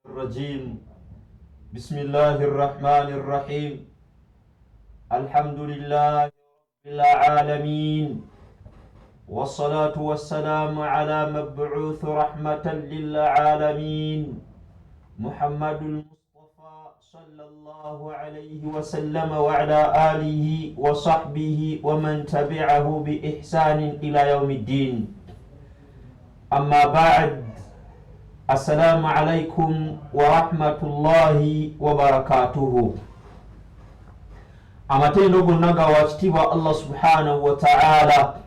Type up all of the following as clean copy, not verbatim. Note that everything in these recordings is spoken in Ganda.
الرجيم بسم الله الرحمن الرحيم الحمد لله رب العالمين والصلاة والسلام على مبعوث رحمة للعالمين محمد المصطفى صلى الله عليه وسلم وعلى آله وصحبه ومن تبعه بإحسان إلى يوم الدين أما بعد السلام عليكم ورحمة الله وبركاته amatendo gonna ga wakitibwa Allah subhanahu wa ta'ala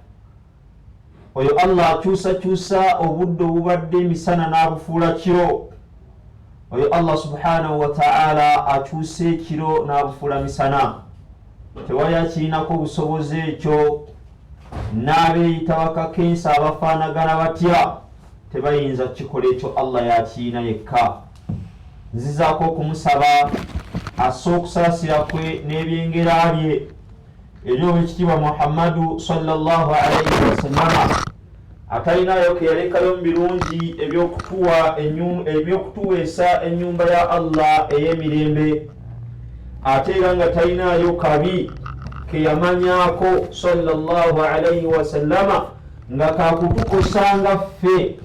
oyo Allah akyusa obudde obubadde emisana n'abufuula kiro oyo Allah subhanahu wa ta'ala akyusa ekiro n'abufuula misana tewali akirinako obusobozi ekyo n'abeeyita bakakensa abafaanagana batya tebayinza kikola ekyo Allah yakirina yekka nzizaako okumusaba assa okusaasira kwe n'ebyengera bye eri owekitiibwa Muhammadu sallallahu alayhi wasallama atalinayo ke yalekayo mu birungi ebyokutuweesa ennyumba ya Allah ey'emirembe ate era nga talinayo kabi ke yamanyaako sallallahu alayhi wasallama nga kakutukosanga ffe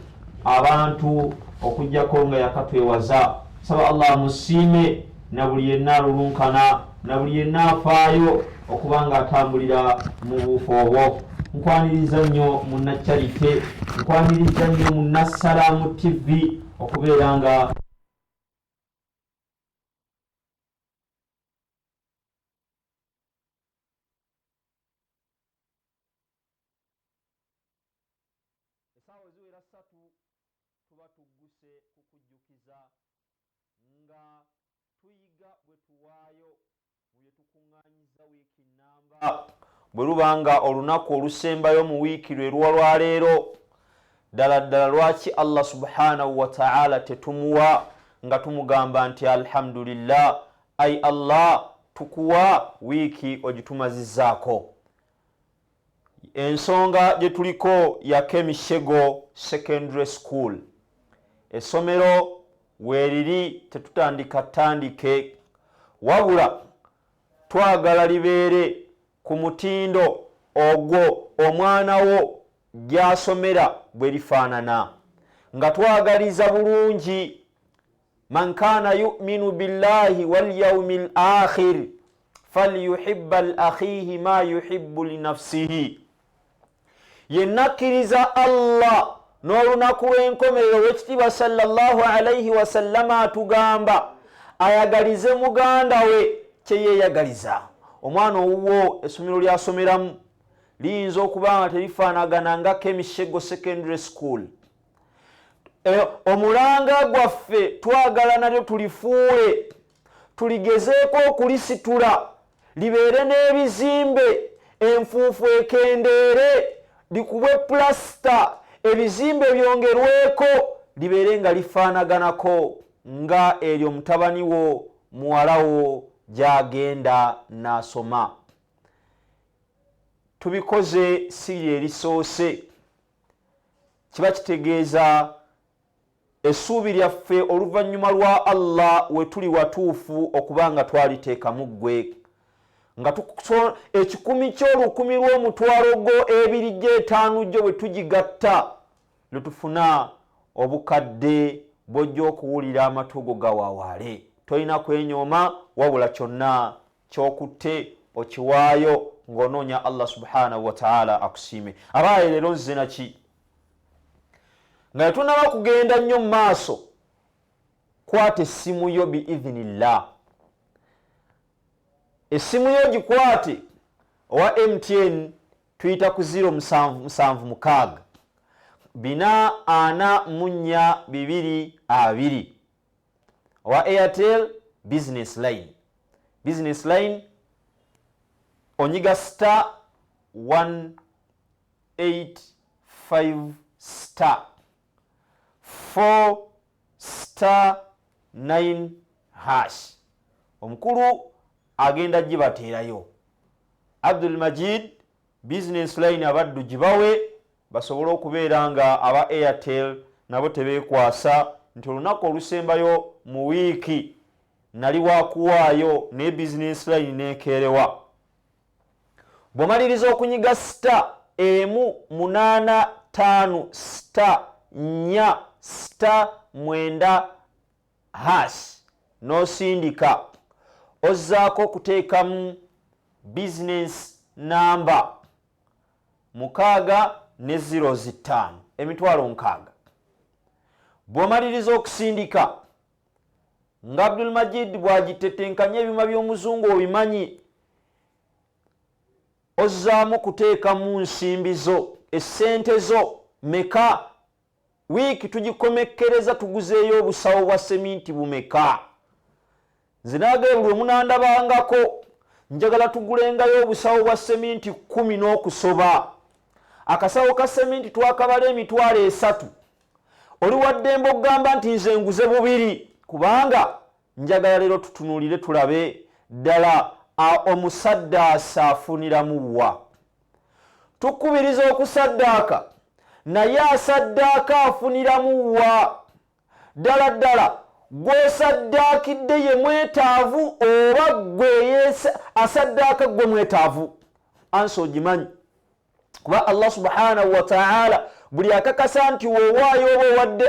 abantu okujjako nga yakatwewaza saba Allah musiime na buli yenna alulunkana na buli yenna afaayo okuba nga atambulira mu buufu obwo. Nkwaniriza nnyo munnakyalite, nkwaniriza nnyo munnassalaamu TV okubeera nga essaawa eziwera 3 tuba tugguse kukujjukiza nga tuyiga bwe tuwaayo mu bye tukuŋŋaanyiza wiiki nnamba bwe luba nga olunaku olusembayo mu wiiki lwe lwaleero ddala lwaki Allah subhanahu wa ta'ala tetumuwa nga tumugamba nti alhamdulillah ay Allah tukuwa wiiki ogitumazizzaako. Ensonga gye tuliko ya Kemishego Secondary School, essomero weeriri tetutandike wabula twagala libeere ku mutindo ogwo omwana wo gy'asomera bwe lifaanana, nga twagaliza bulungi man kaana yu'minu billahi wal yawmil akhir falyuhibba li akhihi ma yuhibbu li nafsihi. Yenna akkiriza Allah n'olunaku lw'enkomerero w'ekitiibwa sallallahu alayhi wasallama atugamba ayagalize muganda we kye yeeyagaliza. Omwana owuwo essomero ly'asomeramu liyinza okuba nga terifaanagana nga Kemishego Secondary School. Omulanga gwaffe twagala nalyo tulifuule, tuligezeeko okulisitula libeere n'ebizimbe, enfuufu ekendeere, likubwe plasita, ebizimbe byongerweko, libeere nga lifaanaganako nga eryo mutabani wo muwala wo gy'agenda n'asoma. Tubikoze siri erisoose, kiba kitegeeza essuubi lyaffe oluvannyuma lwa Allah we tuli watuufu okuba nga twaliteekamu ggwe, nga ekikumi ky'olukumi lw'omutwalo gwo 2,500 gyo bwe tugigatta lwe tufuna obukadde bw'ojja okuwulira amatu go gawawaale. Tolina kwenyooma wabula kyonna ky'okutte okiwaayo ng'onoonya Allah subhanahu wa ta'ala akusiime. Abaaye leero nzize naki nga tunaba kugenda nnyo mu maaso, kwata essimu yo biidhinillah. Essimu yo gikwate, owa MTN tuyita ku 0776 44222, owa Airtel business line onyiga star 185 star 4 star 9 hash. Omukulu agenda gibateerayo. Abdul Majid business line abaddu gibawe basobole okubeera nga aba Airtel nabo tebeekwasa nti olunaku olusembayo mu wiiki nali wakuwaayo ne business line nekerewa. Bw'omaliriza okunyiga star 185 star 4 star 9 hash n'osindika ozzaako okuteekamu business number 605 emitwalo 6. Bw'omaliriza okusindika nga Abdul Majid bw'agitetenkanya ebyuma by'omuzungu obimanyi, ozzaamu kuteekamu nsimbi zo, essente zo meka. Wiiki tugikomekkereza tuguzeeyo obusawo bwa seminti bumeka. Nze naagala buli munandabangako njagala tugulengayo obusawo bwa seminti 10 n'okusoba. Akasawo ka seminti twakabala emitwalo 3. Oli waddembe okugamba nti nze nguze 2 kubanga njagala leero tutunuulire tulabe ddala omusaddaasa afuniramu wa. Tukubiriza okusaddaaka naye asaddaaka afuniramu wa. Ddala ddala gw'osaddaakidde ye mwetaavu oba gwe asaddaaka gwe mwetaavu? Ansi ogimanyi, kuba Allah subhanahu wa ta'ala buli akakasa nti woowaayo oba owadde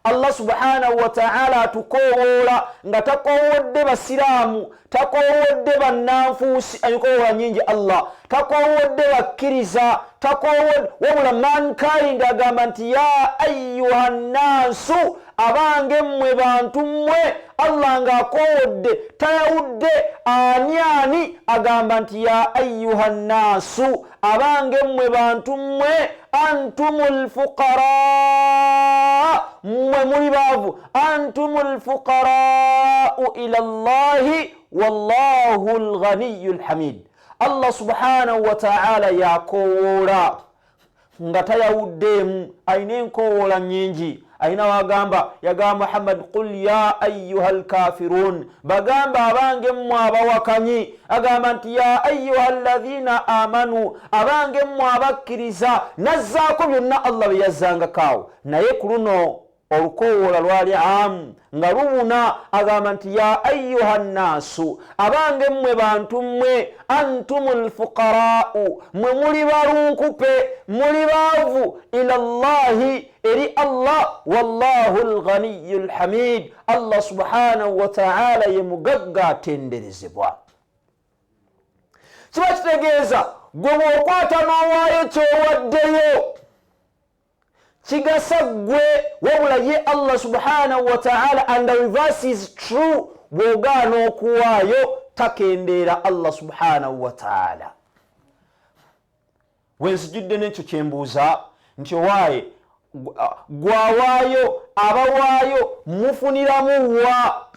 Allah subhanahu wa ta'ala atukowoola nga takoowodde basiraamu, takoowodde bannanfuusi ayikowoola nyingi Allah, takoowodde bakkiriza, takoowodde wabula mankind agamba nti ya ayyuha nnaasu, abange mmwe bantu mmwe. Allah ng'akoowodde tayawudde ani agamba nti ya ayyuha nnaasu, abange mmwe bantu mmwe, antumul fuqara, mmwe muli baavu, antumul fuqara ila Allahi wallahu al-ghaniyyul hamid. Allah subhanahu wa ta'ala yakoowoola nga tayawuddeemu, ayina enkowoola nnyingi. Ayina wagamba yagamba Muhammad qul ya ayyuhal kafirun, bagamba abange mmwe abawakanyi, agamba nti ya ayyuhal ladhina amanu, abange mmwe abakkiriza. Nazzaako byonna Allah bye yazzangakaawo, naye ku luno olukowoola lwali amu nga lubuna, agamba nti ya ayyuha nnaasu, abange mmwe bantu mmwe, antumul fuqara'u, mmwe muli balunkupe, muli baavu, ila Allahi, eri Allah, wallahu al-ghaniyyul hamid. Allah subhanahu wa ta'ala ye mugagga atenderezebwa. Kiba kitegeeza gwe bw'okwata n'owaayo kyowaddeyo kigasa gwe, wabula ye Allah subhanahu wa ta'ala, and the reverse is true. Bw'ogaana okuwaayo takendeera Allah subhanahu wa ta'ala. Wensijudde n'ekyo kyembuuza nti owaaye gwawaayo abawaayo mufuniramu wa?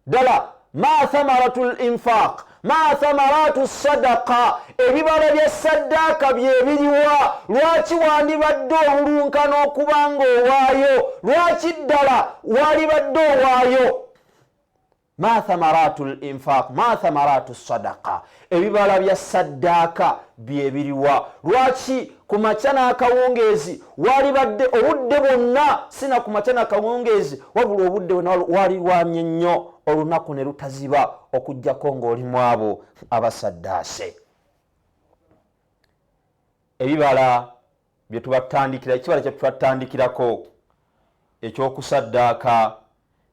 Ddala ma thamaratul infaq, ma thamaratu sadaqa, ebibala bya saddaaka byebiriwa? Lwaki wandibadde olulunkana okubanga owaayo? Lwaki ddala walibadde owaayo? Ma thamaratul infaq, ma thamaratu sadaqa, ebibala bya saddaaka byebiriwa? Lwaki ku makya n'akawungeezi walibadde obudde bwonna, sina ku makya n'akawungeezi wabula obudde bwonna wali lwamye nnyo, olunaku ne lutaziba okuggyako ng'oli mu abo abasaddaase. Ebibala bye tubatandikira, ekibala kye tubatandikirako ekyokusaddaaka,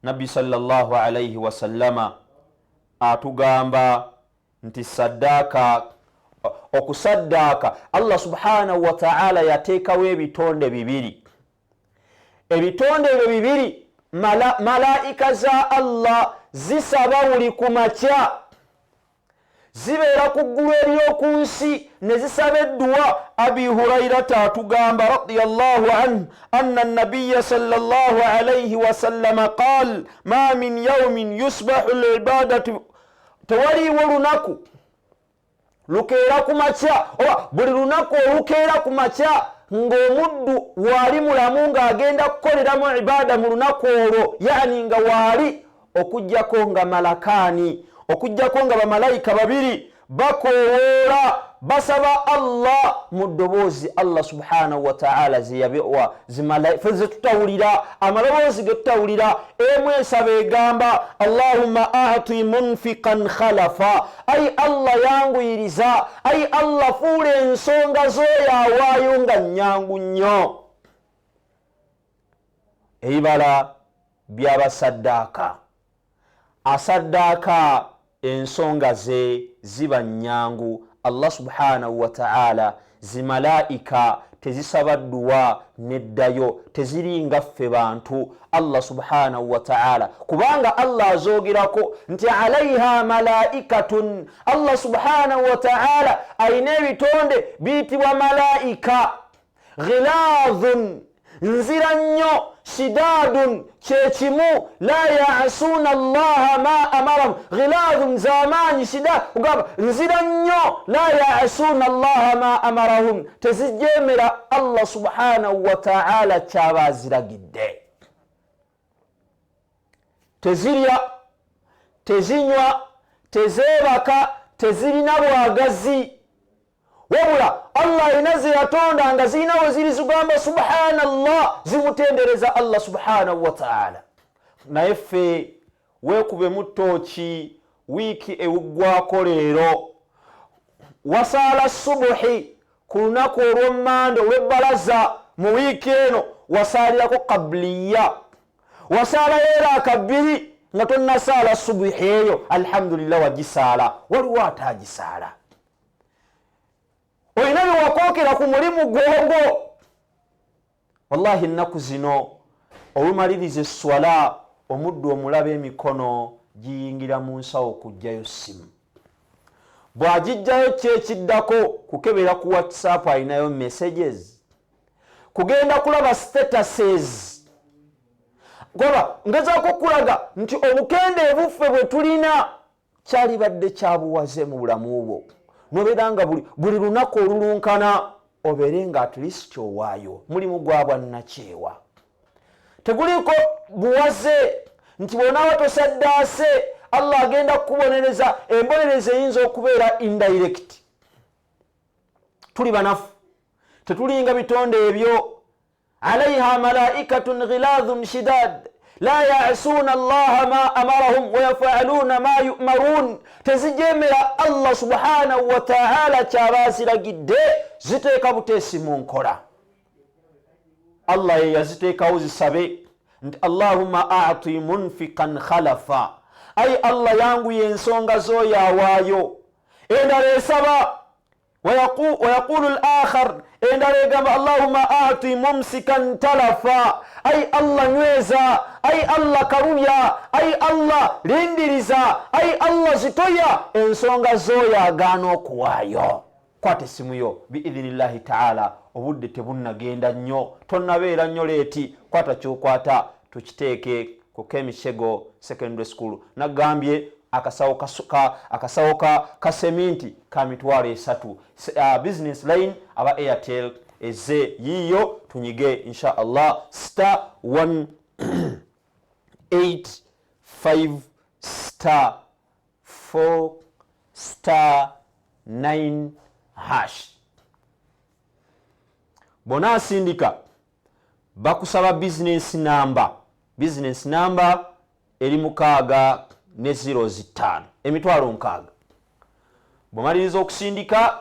Nabbi sallallahu alayhi wa sallama atugamba nti saddaaka, okusaddaaka Allah subhanahu wa ta'ala yateekawo ebitonde 2. Ebitonde ebyo 2 malaika za Allah zisaba buli ku makya, zibeera ku ggulu ery'oku nsi ne zisaba edduwa. Abi Hurayrata atugamba radiyallahu anhu anna an-nabiyya sallallahu alayhi wa sallam qaal ma min yawmin yusbahu al-ibadatu, tewaliwo lunaku lukeera ku makya, oba buli lunaku olukeera ku makya ng'omuddu waali mulamu ng'agenda kukoleramu ibaada mu lunaku olwo, yani nga waali okuggyako nga malakaani, okuggyako nga bamalayika 2 bakowoola basaba Allah mu ddoboozi Allah subhanahu wa ta'ala zeyabewa zimalaika ze tutawulira amaloboozi ge tutawulira emu esaba egamba Allahumma a'ti munfiqan khalafa ay Allah yanguyiriza ay Allah fuula ensonga z'oyawaayo nga nnyangu nnyo ebibala by'abasaddaaka asaddaaka ensonga ze ziba nnyangu Allah subhanahu wa ta'ala zimalaika tezisaba dduwa neddayo teziringa ffe bantu Allah subhanahu wa ta'ala kubanga Allah azogerako nti alaiha malaikatun Allah subhanahu wa ta'ala ayina ebitonde biyitibwa malaika ghiladhun nzira nnyo shidadun kyekimu la ya'asuna Allah ma amarahum ghiladhun zamanyi shida ugaba nzira nnyo la ya'asuna Allah ma amarahum tezijemera Allah subhanahu wa ta'ala kyabaziragidde tezirya tezinywa tezebaka tezirina bwagazi wabula Allah inaze yatonda nga zirina we ziri zigamba subhanallah zimutendereza Allah subhanahu wa ta'ala naye ffe weekube mu ttooki wiiki ewuggwako leero wasaala subuhi ku lunaku olw'emmanda olw'ebbalaza mu wiiki eno wasaalirako qabliya wasaalayo era akabbiri nga tonnasaala subuhi eyo alhamdulillah wagisaala waliwo ataagisaala olina byewakookera ku mulimu gwogwo wallahi ennaku zino olumaliriza esswala omuddu omulaba emikono giyingira mu nsawo kujjayo simu bw'agijjayo kyekiddako kukebera ku whatsapp alinayo messages kugenda kulaba statuses goba ngezaako kulaga nti obukendeevu ffe bwe tulina kyalibadde kyabuwaze mu bulamu bwo nobeera nga buli lunaku olulunkana obeere nga at least owaayo mulimu gwa bwannakyewa teguliko buwaze nti bw'onaawa tosaddaase Allah agenda kukubonereza embonereza eyinza okubeera indirect tuli banafu tetulinga bitonde ebyo alaiha malaikatun ghiladhun shidad la ya'asuna Allah ma amarahum wa yaf'aluna ma yu'marun tezijemera Allah subhanahu wa ta'ala kyabaziragidde ziteeka buteesi mu nkola Allah ye yaziteekawo zisabe nti Allahumma a'ti munfiqan khalafa ay Allah yanguye ensonga z'oyawaayo endala esaba ويقول الآخر إن رجع اللهم أعطي ممسكا تلفا أي الله نويزا أي الله كرويا أي الله رندريزا أي الله زتويا إن سونغا زويا غانو كوايو kwate simu yo biidhnillahi ta'ala obudde tebunna genda nnyo tonnabeera nnyo leeti kwata kyokwata tukiteeke ku Kemishego Secondary School nagambye akasawo ka seminti ka mitwalo 3 business line aba Airtel eze yiyo tunyige insha Allah *185*4*9# bona sindika bakusaba business number eri mukaaga ne 05 emitwalo 6 bomaliriza okusindika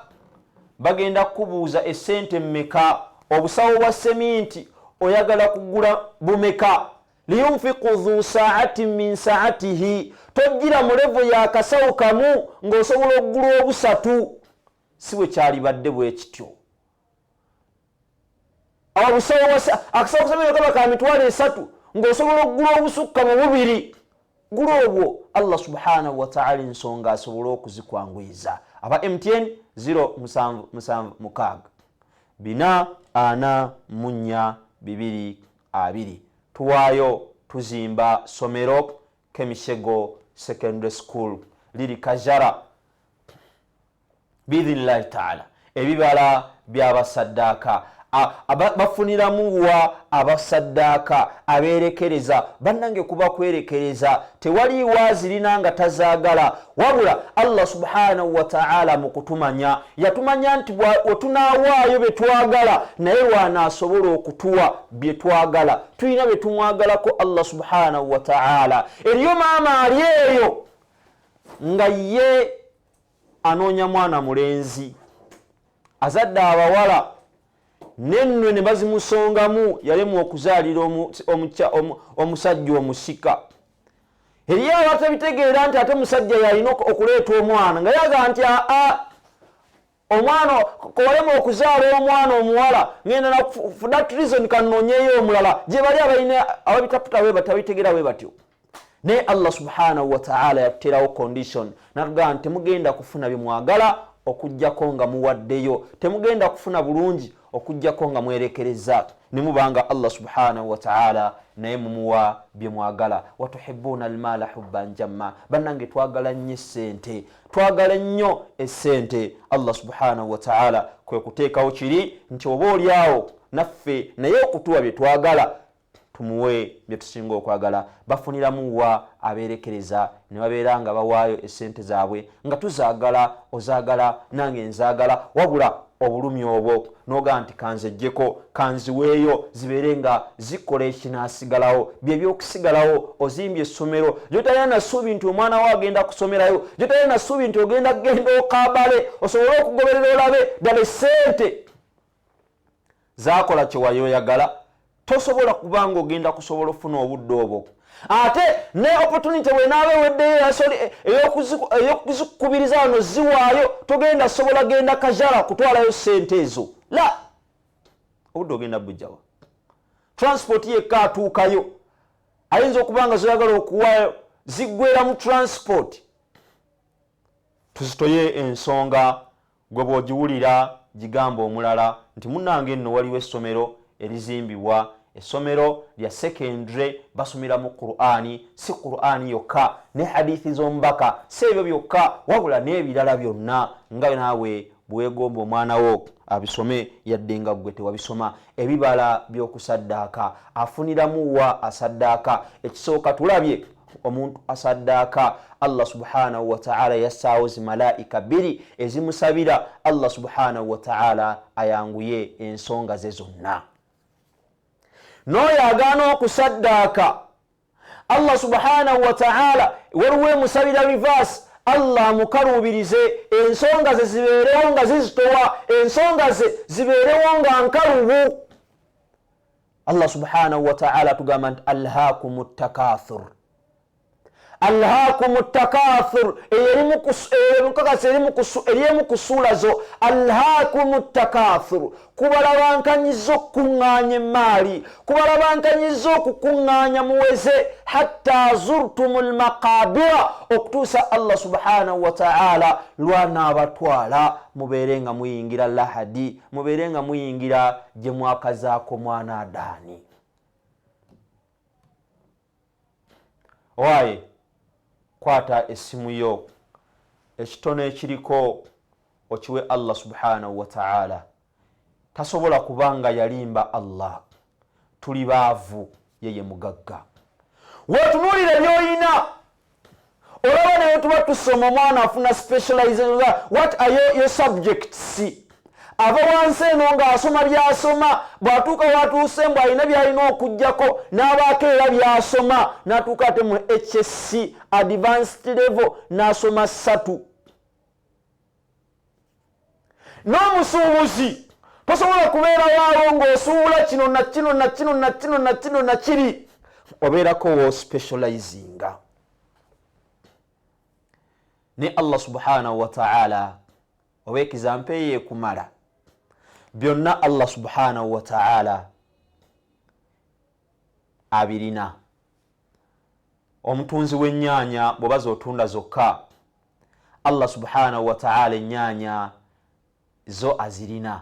bagenda kubuuza esente mmeka obusawo bwa seminti oyagala kugula bumeka liyunfiqu dhu sa'atin min sa'atihi tojjira mu levo ya kasawo kamu ng'osobola okugula obusatu siwe kyalibadde bwe kityo akasawo kaseminti kaba ka mitwalo 3 ng'osobola okugula obusukka mu bubiri gula obwo Allah subhanahu wa ta'ala ensonga asobola okuzikwangwiza aba MTN 077 bina ana munya 220 tuwayo tuzimba somero Kemishego Secondary School liri Kajara biidhnillahi ta'ala ebibala by'abasaddaaka bafuniramu wa abasaddaaka abeerekereza. bannange kuba kwerekereza tewali waazirina nga tazaagala, wabula Allah subhanahu wa ta'ala mu kutumanya yatumanya nti wetunaawaayo bye twagala naye lwanaasobola okutuwa bye twagala. tulina bye tumwagalako Allah subhanahu wa ta'ala. eriyo maama ali eyo nga ye anoonya mwana mulenzi, azadde abawala nennwe ne bazimusongamu yalemwa okuzaalira omusajja omusika. eriyo abatabitegeera nti ate musajja yalina okuleeta omwana nga yaga nti omwana kowalemwa okuzaala omwana omuwala ngenda for that reason kanoonyeyo omulala. gye bali abalina ababitaputa we batabitegeera we batyo. naye Allah subhanahu wa ta'ala yaterawo condition naga nti temugenda kufuna bimwagala okujjako nga muwaddeyo, temugenda kufuna bulungi okujjako nga mwerekereza ne mubanga Allah subhanahu wa ta'ala naye mumuwa bye mwagala. watuhibbuna almala hubban jamma. bannange twagala nnyo essente, twagala nnyo essente. Allah subhanahu wa ta'ala kwe kuteekawo kiri nti oba oliawo naffe naye okutuwa bye twagala tumuwe bye tusinga okwagala. bafuniramu wa abeerekereza ne babeera nga bawaayo essente zaabwe nga tuzaagala, ozaagala, nange nzaagala, wabula obulumi obwo noga nti kanzejjeko kanziweeyo zibeere nga zikola ekinaasigalawo bye by'okusigalawo. ozimbye essomero gyotalina nasuubi nti omwana we agenda kusomerayo, gyotalina nasuubi nti ogenda okaabale osobole okugoberera olabe ddala essente zaakola kye wayoyagala. tosobola kubanga ogenda kusobola ofuna obudde obwo. ate ne opportunity wenaaba eweddeyo ey'okuzikubiriza wano ziwaayo, togenda sobola genda kajala kutwalayo ssente ezo. la obudde ogenda bujjawa. transport yekka atuukayo ayinza okubanga zoyagala okuwaayo ziggwera mu transport. tuzitoye ensonga gwe bw'ogiwulira gigamba omulala nti munnange nno waliwo essomero erizimbibwa, essomero lya secondary basomeramu Qur'ani, si Qur'ani yokka ne hadithi z'omubaka, si ebyo byokka wabula n'ebirala byonna nga naawe bwegomba omwana wo abisome yadde nga gwe tewabisoma. ebibala by'okusaddaaka afuniramu wa asaddaaka. ekisooka tulabye omuntu asaddaaka Allah subhanahu wa ta'ala yassaawo zimalaika 2 ezimusabira Allah subhanahu wa ta'ala ayanguye ensonga ze zonna. n'oyo agaana okusaddaaka Allah subhanahu wa ta'ala waliwo emusabira reverse, Allah mukaluubirize ensonga ze zibeerewo nga zizitowa, ensonga ze zibeerewo nga nkalubu. Allah subhanahu wa ta'ala tugamba nti alhaakumu takathur. alhaakumu takathur erimu kusuula zo. alhaakumu takathur kubalabankanyiza okukuŋŋaanya emmaali, kubalabankanyiza okukuŋŋaanya muweze hatta zurtumu lmaqabira, okutuusa Allah subhanahu wa ta'ala lwanaabatwala mubeere nga muyingira lahadi, mubeere nga muyingira gye mwakazaako mwana Adaani. owaye kwata essimu yo, ekitono ekiriko okiwe Allah subhanahu wa ta'ala. tasobola kubanga yalimba Allah. tuli baavu, yeye mugagga. wetunuulire byoyina olaba naye tuba tusoma omwana afuna specialization. what are your subjects? ava wansi eno ng'asoma byasoma, bw'atuuka watuuse mbu alina byalina okuggyako n'abaako era byasoma, n'atuuka ate mu HSC advanced level n'asoma 3. n'omusuubuzi tosobola kubeera waawo ng'osuubula kino na kino na kino na kino na kino na kiri, obeerako wo specializinga. ne Allah subhanahu wa ta'ala obeekiza mpeeye ekumala byonna Allah subhanahu wa ta'ala abirina. omutunzi w'ennyaanya bw'oba z'otunda zokka, Allah subhanahu wa ta'ala ennyaanya zo azirina.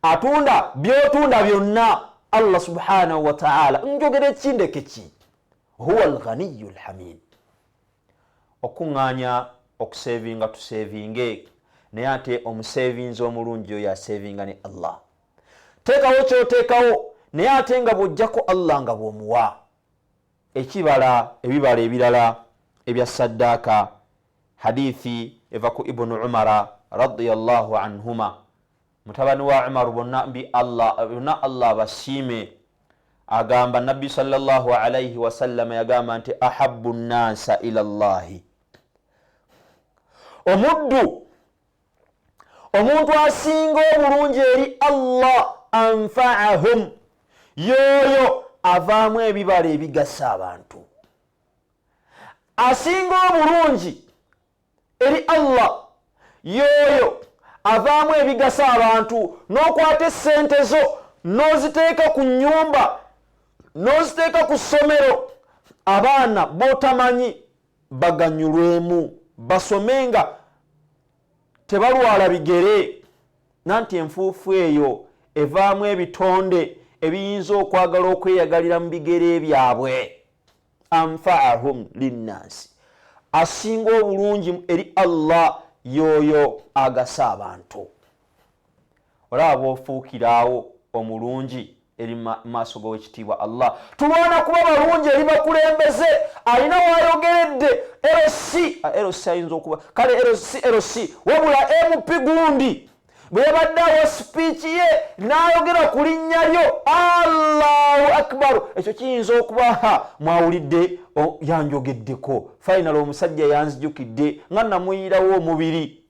atunda by'otunda byonna Allah subhanahu wa ta'ala. njogera ekindeke ki? huwa alghaniyu alhamid. okuŋŋaanya okusevinga tusevinge, naye ate omusevinzi omulungi oyo asevinga ne Allah. teekawo kyoteekawo naye ate nga bw'ojjako Allah nga bw'omuwa ebibala ebirala ebya saddaaka. Hadithi eva ku Ibnu Umara radiyallahu anhuma, mutabani wa Umar bonna Allah basiime, agamba Nabbi sallallahu alayhi wasallam yagamba nti ahabbu nnasa ila Allahi, omuntu asinga obulungi eri Allah anfa'ahum, yoyo avaamu ebibala ebigasa abantu. Asinga obulungi eri Allah yoyo avaamu ebigasa abantu. N'okwata essente zo n'oziteeka ku nnyumba, n'oziteeka ku ssomero, abaana b'otamanyi baganyulwemu, basomenga tebalwala bigere. Nanti enfuufu eyo evaamu ebitonde ebiyinza okwagala okweyagalira mu bigere byabwe. Anfa'ahum linnasi, asinga obulungi eri Allah yoyo agasa abantu. Olaba ofuukiraawo omulungi eri maaso g'owekitiibwa Allah. Tulwana kuba balungi eri bakulembeze, alina waayogeredde LC ayinza okuba kale LC wabula MP gundi bwe yabadde awa sipiiki ye n'ayogera ku linnya lyo, Allahu akbar, ekyo kiyinza okuba mwawulidde yanjogeddeko, final omusajja yanzijukidde nga namuyirawo omubiri.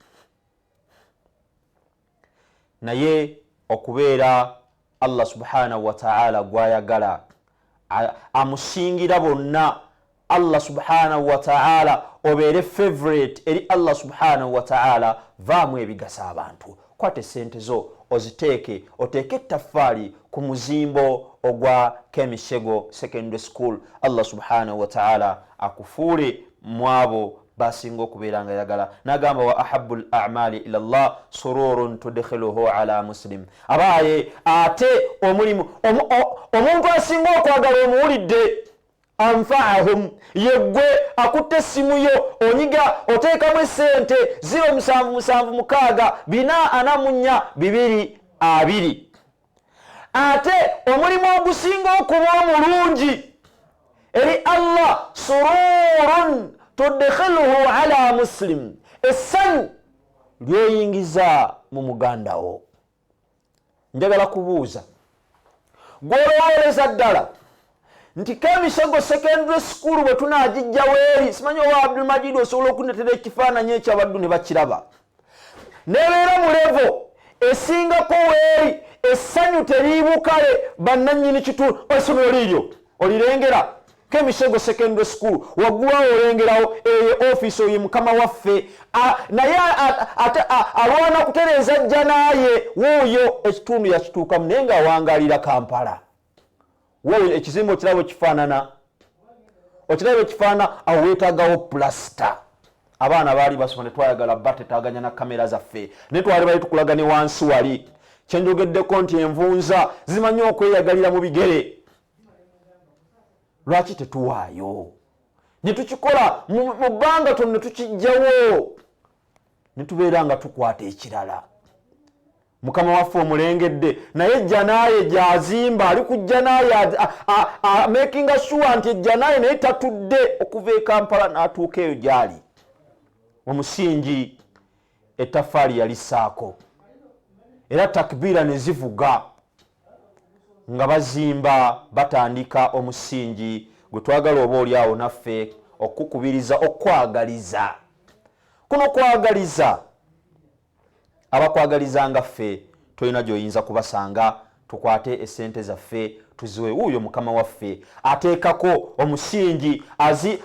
Naye okubeera Allah subhanahu wa ta'ala gwayagala amusingira bonna, Allah subhanahu wa ta'ala obeere favorite eri Allah subhanahu wa ta'ala, vaamu ebigasa abantu. Kwate sente zo oziteeke, oteeke ettaffaali ku muzimbo ogwa Kemishego Secondary School. Allah subhanahu wa ta'ala akufuule mwabo basinga okubeera nga yagala. N'agamba wa ahabbu al-a'mali ila Allah sururun tudkhiluhu ala muslim. Abaaye ate omulimu omuntu asinga okwagala omuwulidde anfa'ahum, yeggwe akutte essimu yo onyiga oteekamu essente 077644220. Ate omulimu ogusinga okuba omulungi eri Allah sururun tudkhiluhu ala muslim, essanyu lyoyingiza mu mugandawo. Njagala kubuuza gw'olowooleza ddala nti Kemishego Secondary School bwe tunaagijjawo eri, simanyi owa Abdul Majid osobola okunetera ekifaananyi ekyabaddu ne bakiraba, nebeera mu levo esingako weeri, essanyu teriibukale bannannyini kitundu. Essomero liiryo olirengera Kemishego Secondary School, waggulawo olengerawo eyo office oyo mukama waffe, naye alwana kutereeza ajja naaye wuuyo ekitundu yakituukamu naye ng'awangalira Kampala. Wowe ekizimbe okiraba ekifaana awo weetaagawo plasita. Abaana baali basoma ne twayagala batetaganya na kamera zaffe, ne twali bali tukulagane wansi wali. Kyenjogeddeko nti envunza zimanyi okweyagalira mu bigere. Lwaki tetuwaayo ne tukikola mu bbanga tono ne tukijjawo ne tubeera nga tukwata ekirala? Mukama waffe omulengedde, naye ejjanaaye gyazimba ali kujja naye making sure nti ejjanaaye naye tatudde okuva e Kampala n'atuuka eyo gyali. Omusingi ettaffaali yalissaako era takbiira ne zivuga nga bazimba batandika omusingi gwe twagala oba oli awo naffe okukubiriza okwagaliza. Kuno kwagaliza abakwagaliza nga ffe tolina gy'oyinza kubasanga. Tukwate essente zaffe tuziwe wuuyo mukama waffe ateekako omusingi,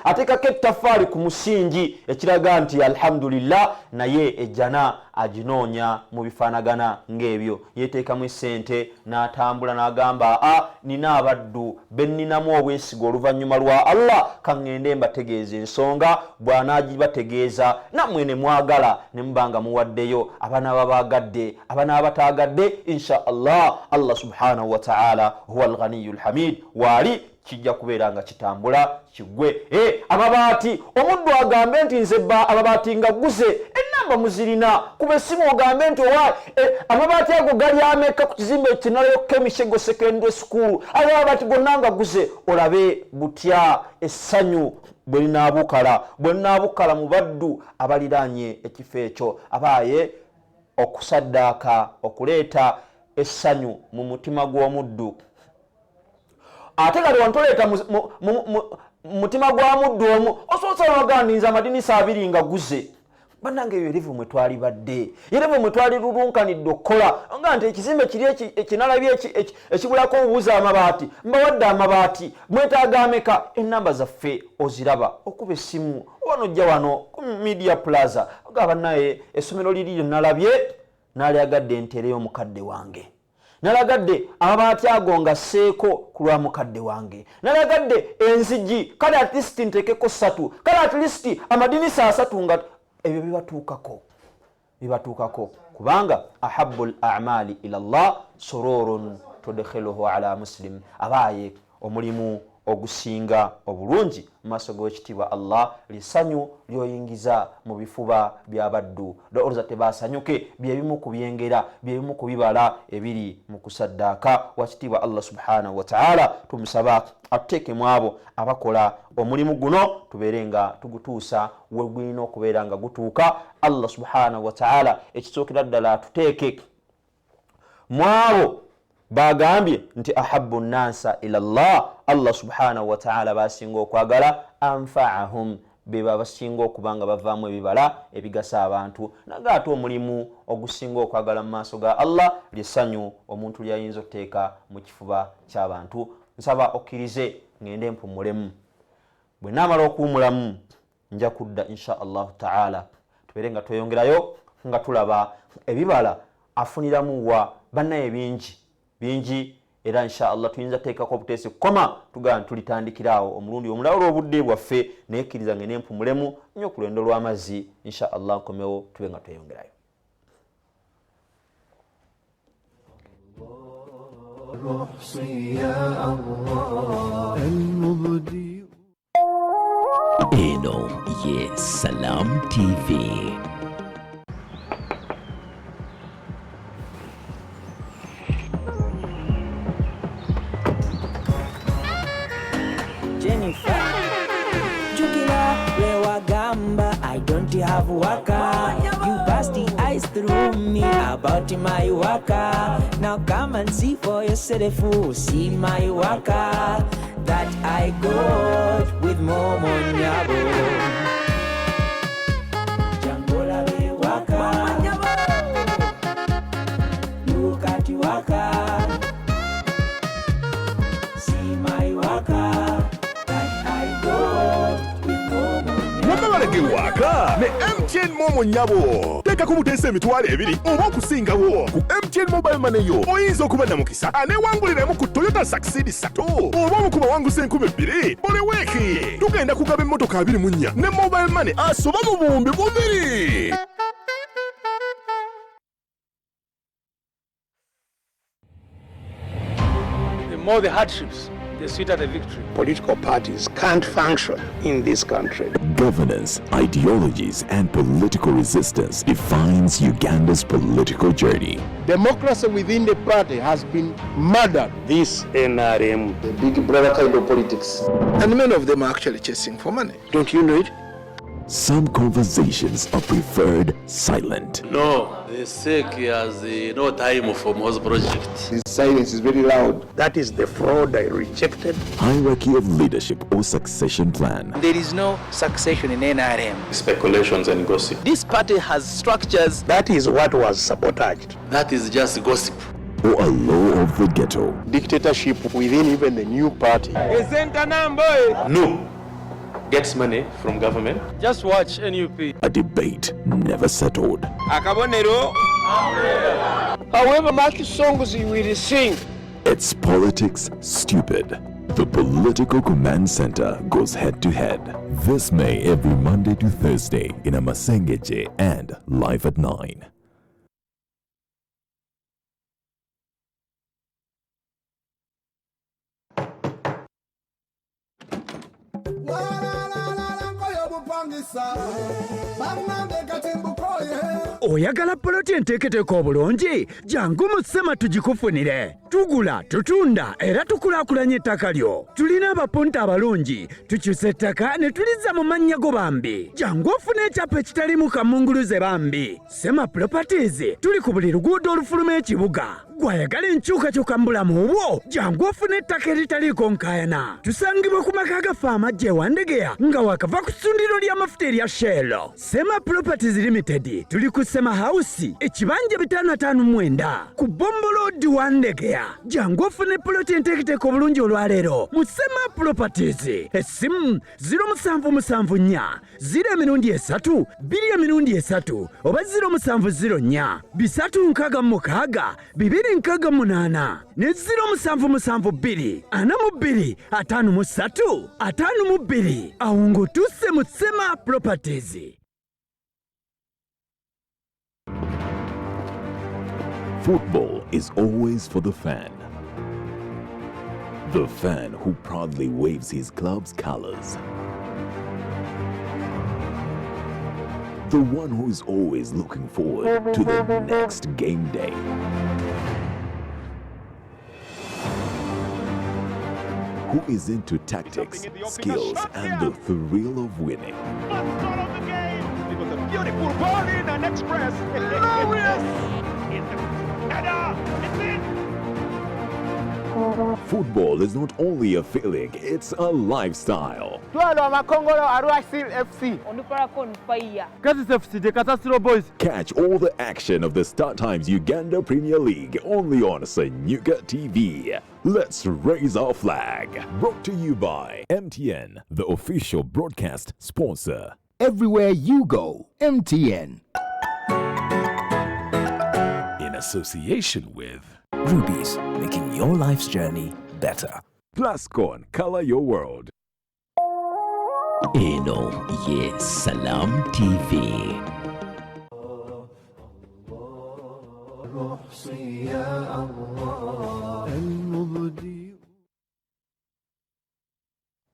ateekako ettaffaali ku musingi ekiraga nti alhamdulillah, naye ejjana aginoonya mu bifaanagana ng'ebyo. Yeteekamu essente n'atambula n'agamba nina abaddu be nninamu obwesiga oluvannyuma lwa Allah, kaŋŋende mbategeeza ensonga. Bw'anaagibategeeza nammwe ne mwagala ne mubanga muwaddeyo abanaaba baagadde abanaaba bataagadde, insha Allah. Allah subhanahu wa ta'ala huwa al-ghaniyul hamid, waali kijja kubeera nga kitambula kigwe. Amabaati omuddu agambe nti nze amabaati nga guze enamba muzirina kuba essimu ogambe nti owa amabaati ago gali ameka ku kizimbe kinalayo Kemishego Secondary School amabaati gonna nga guze olabe butya essanyu bwe linaabukala mu baddu abaliraanye ekifo ekyo abaaye okusaddaaka okuleeta essanyu mu mutima gw'omuddu ate kati wantoleeta mu mutima gwa muddu omu osobola noganinza amadinisa 2 nga guze bannange ebyo erivu mwe twali badde erivu mwe twali lulunkanidde okukola nga nti ekizimbe kiri ekinalabye ekibulako obubuza amabaati mbawadde amabaati mwetaaga ameka enamba zaffe oziraba okuba essimu oba nojja wano ku Media Plaza ogaba naye essomero liri lyonnalabye nalyagadde entere y'omukadde wange nalagadde amabaati ago nga seeko ku lwa mukadde wange nalagadde enzigi kale at least ntekeko 3 kale at least amadinisa 3 nga ebyo bibatuukako kubanga ahabbul a'mali ila Allah sururun tudkhiluhu ala muslim abaaye omulimu ogusinga obulungi mu maaso g'ekitiibwa Allah lisanyu lyoyingiza mu bifuba by'abaddu olowooza tebasanyuke byebimu ku byengera byebimu ku bibala ebiri mu kusaddaaka wa kitiibwa Allah subhanahu wa ta'ala tumusaba atuteeke mu abo abakola omulimu guno tubeere nga tugutuusa we gulina okubeera nga gutuuka. Allah subhanahu wa ta'ala ekisookera ddala atuteeke mu abo bagambye nti ahabbu nnasa ila Allah subhanahu wa ta'ala basinga okwagala anfa'ahum beba basinga okubanga bavaamu ebibala ebigasa abantu naga ate omulimu ogusinga okwagala mu maaso ga Allah lisanyu omuntu lyayinza okuteeka mu kifuba ky'abantu. Nsaba okkirize ngende mpumulemu bwe naamala okuwumulamu nja kudda insha Allah ta'ala tubeere nga tweyongerayo nga tulaba ebibala afuniramu wa bannaye bingi era insha Allah tuyinza teekako obuteesi kukoma tugamba tulitandikirawo omulundi omulala olw'obudde bwaffe nekkiriza ngene mpumulemu nnyo ku lwendo lw'amazzi insha Allah nkomewo tube nga tweyongerayo. Eno ye Salam TV. I don't have waka. You bust the eyes through me about my waka. Now come and see for yourself. See my waka that I got with Momo Nyabo. Jangola be waka. Look at you waka. See my waka that I got with Momo Nyabo. Waka ne MTN Momo Nyabo teka kumutesa emitwalo 2 oba okusingawo ku MTN Mobile Money yo oyinza okuba na mukisa anewanguliramu ku Toyota Succeed 3 oba okuba wangusa 2,000 buli weeki tugenda kugaba emmotoka 24 ne Mobile Money asoba mu buwumbi 2. The more the hardships, the sweeter the victory. Political parties can't function in this country. Governance, ideologies, and political resistance defines Uganda's political journey. Democracy within the party has been murdered. This NRM, the big brother kind of politics. And many of them are actually chasing for money. Don't you know it? Some conversations are preferred silent. No, the SEC has no time for most projects. His silence is very loud. That is the fraud I rejected. Hierarchy of leadership or succession plan. There is no succession in NRM. Speculations and gossip. This party has structures. That is what was sabotaged. That is just gossip. Or a law of the ghetto. Dictatorship within even the new party. No. Gets money from government. Just watch NUP. A debate never settled. However much songs you will sing, It's politics stupid. The Political Command Center goes head to head. This May every Monday to Thursday in Amasengeje and live at 9. Oyagala poloti enteeketeeko obulungi? Jangu mu Sema tugikufunire. Tugula, tutunda era tukulaakulanya ettaka lyo. Tulina abapunta abalungi, tukyusa ettaka ne tulizza mu mannya go bambi. Jangu ofune ekyapa ekitalimu kamunguluze bambi. Sema Properties tuli ku buli luguudo olufuluma ekibuga. Gwayagala enkyukakyuka mu bulamu obwo? Jangu ofune ettaka eritaliiko nkaayana. Tusangibwa ku maka ga Faamajje Wandegeya nga wakava ku ssundiro ly'amafuta erya Shell. Sema Properties Limited tuli ku Sema House ekibanja 559 ku Bombo Road Wandegeya. Jangu ofune poloti enteeketeeko obulungi olwaleero mu Sema Properties. Essimu 0774 0 3 oba 0704 366 268 ne 0772 42 53 52. Awo ng'otuuse mu Sema Properties. Football is always for the fan. The fan who proudly waves his club's colors. The one who is always looking forward to the next game day. Who is into tactics, skills, and the thrill of winning. Beautiful ball in and express. Glorious. It's in. Football is not only a feeling, it's a lifestyle. Catch all the action of the Star Times Uganda Premier League only on Sanyuka TV. Let's raise our flag. Brought to you by MTN, the official broadcast sponsor. Everywhere you go, MTN. In association with Rubies, making your life's journey better. Plascon, color your world. Eno, yes, Salam TV.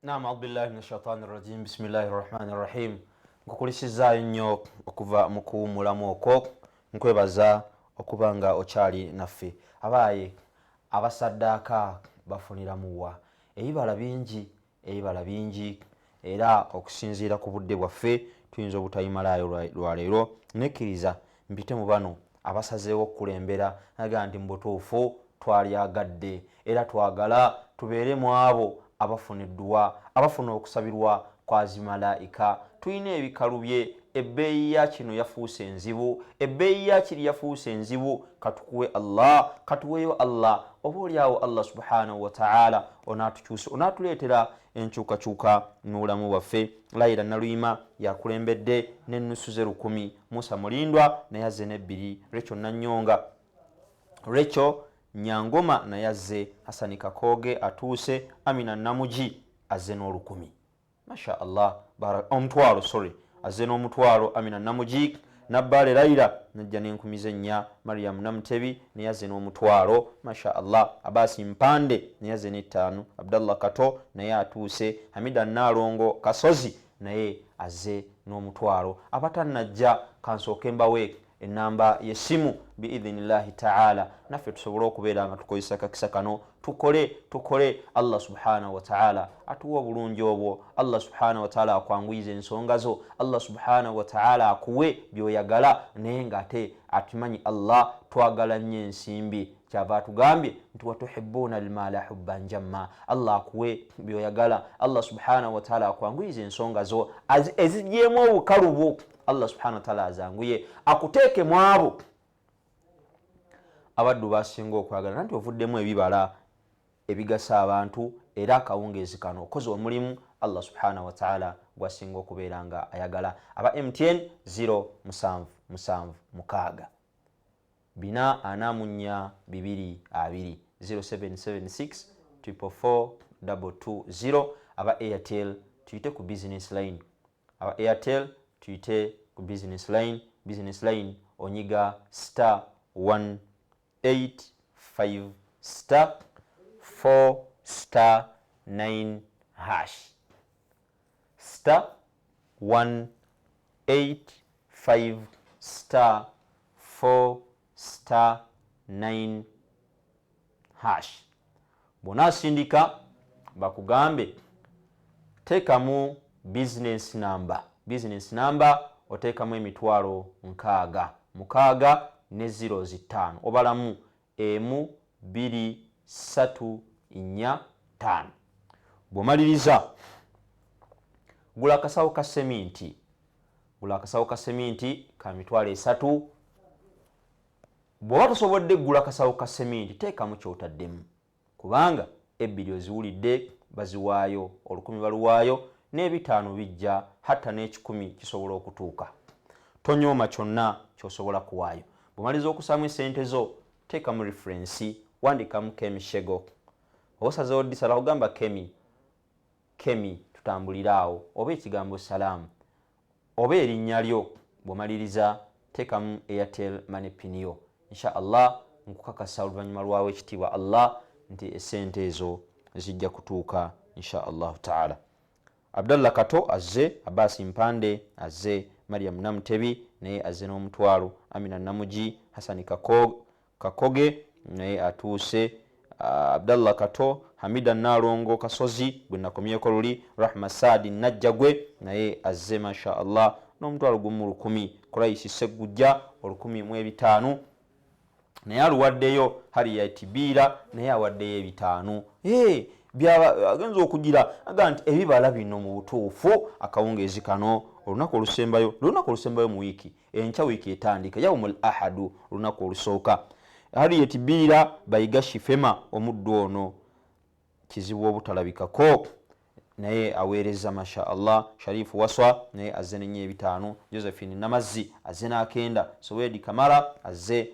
Naam, aubillahi minash shaitani rajim. Bismillahir rahmanir rahim. Nkukulisizaayo nnyo okuva mu kuwummulamu okwo. Nkwebaza okuba nga okyali naffe. Abaaye abasaddaaka bafunira muwa ebibala bingi era okusinziira ku budde bwaffe tuyinza obutayimalaayo lwaleero. Nekkiriza mpite mu bano abasazeewo okukulembera naga nti mu butuufu twalyagadde era twagala tubeere mu abo abafuniddwa abafuna okusabirwa kwa zimalaika. Tuyina ebikalu bye, ebbeeyi ya kino yafuuse enzibu, ebbeeyi ya kiri yafuuse enzibu. Katukuwe Allah, katuweyo Allah, oba oliawo Allah subhanahu wa ta'ala onatukyusa onatuleetera enkyukakyuka n'obulamu bwaffe. Layira Naluyima yakulembedde n'ennusu ze 10, Musa Mulindwa naye azze n'ebbiri, Rachel Nanyonga, Rachel Nyangoma naye azze, Hasani Kakoge atuuse, Amina Namuji azze n'10. Masha Allah, omutwalo azze n'omutwalo, Amina Namuji. Nabbale Layira najja n'10,400, Mariam Namutebi naye azze n'omutwalo. Masha Allah, Abasi Mpande naye azze n'5, Abdallah Kato naye atuuse, Hamida Nalongo Kasozi naye azze n'omutwalo. Abatannajja kansooke mbawe enamba y'essimu biidhinillahi ta'ala naffe tusobole okubeera nga tukozesa kakisa kano tukole. Allah subhanahu wa ta'ala atuwa obulungi obwo. Allah subhanahu wa ta'ala akwanguyiza ensonga zo. Allah subhanahu wa ta'ala akuwe byoyagala naye ng'ate atumanyi Allah twagala nnyo ensimbi. Kyava atugambye nti watuhibbuna almala hubban jamma. Allah akuwe byoyagala. Allah subhanahu wa ta'ala akwanguyiza ensonga zo ezigyemu obukalu bwo. Allah subhanahu wa ta'ala azanguye akuteeke mu abo abaddu basinga okwagala nti ovuddemu ebibala ebigasa abantu era akawungeezi kano okoze omulimu Allah subhanahu wa ta'ala gwasinga okubeera nga ayagala. Aba MTN 077 6 4 2 0776 444 220. Aba Airtel tuyite ku business line. Aba Airtel tuyite ku business line onyiga *185 *4 9 *4 185 star 4 star 9 hash. Bw'onaasindika bakugambe teekamu business number. Business number oteekamu emitwalo 6 ne 05 obalamu 1 2 3 4 5. Bw'omaliriza gula akasawo ka seminti. Gula akasawo ka seminti ka mitwalo 3. Bw'oba tosobodde gula akasawo ka seminti teekamu kyotaddemu kubanga ebbiri oziwulidde baziwaayo, 10 baluwaayo, n'ebitaano bijja hatta n'ekikumi kisobola okutuuka. Tonyooma kyonna ky'osobola kuwaayo. Bw'omaliza okusaamu essente zo teekamu referensi, wandikamu Kemi Shego. Osazeewo ddisala ogamba Kemi tutambuliraawo, oba ekigambo salaamu oba erinnya lyo. Bw'omaliriza teekamu Airtel Money pin yo. Insha Allah nkukakasa oluvannyuma lwawe ekitiibwa Allah nti essente ezo zijja kutuuka insha Allah taala. Abdallah Kato azze, Abbas Mpande azze, Mariam Namutebi naye azze n'omutwalo, Amina Namuji, Hasani Kakoge naye atuuse, Abdallah Kato, Hamida Nalongo Kasozi gwe nakomyeko luli, Rahma Saadi Najjagwe naye azze masha Allah n'omutwalo gumu 1000, Kuraisi Segujja 10500 naye aluwaddeyo Hariyatibira naye awaddeyo 5. Agenza okugira aga nti ebibala bino mu butuufu akawungeezi kano olunaku olusembayo mu wiiki, enkya wiiki etandika yawumul ahadu olunaku olusooka. Hariyatibira bayiga Shifema omuddu ono kizibu obutalabikako naye aweereza masha Allah. Sharifu Waswa naye azze n'ennyo 5. Josephine Namazzi azze n'akenda. Suwedi Kamara azze,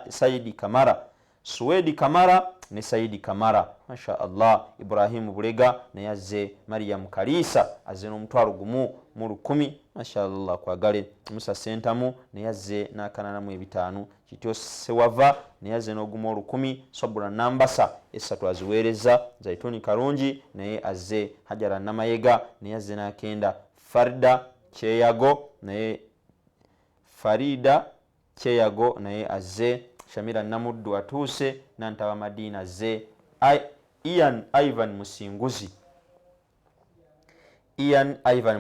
Saidi Kamara, Suwedi Kamara ne Saidi Kamara masha Allah. Ibrahim Bulega naye azze, Mariam Kalisa azze n'omutwalo gumu mu 1000 masha Allah kwagale. Musa Sentamu naye azze n'akananamu 5. Kityo Sewava naye azze n'ogumu 1000. Sobula Nambasa 3 aziweereza. Zaituni Karungi naye azze. Hajara Namayega naye azze n'akenda. Farida Kyeyago naye azze. Shamira Namuddu atuuse. Nantaba Madina azze. Ian Ivan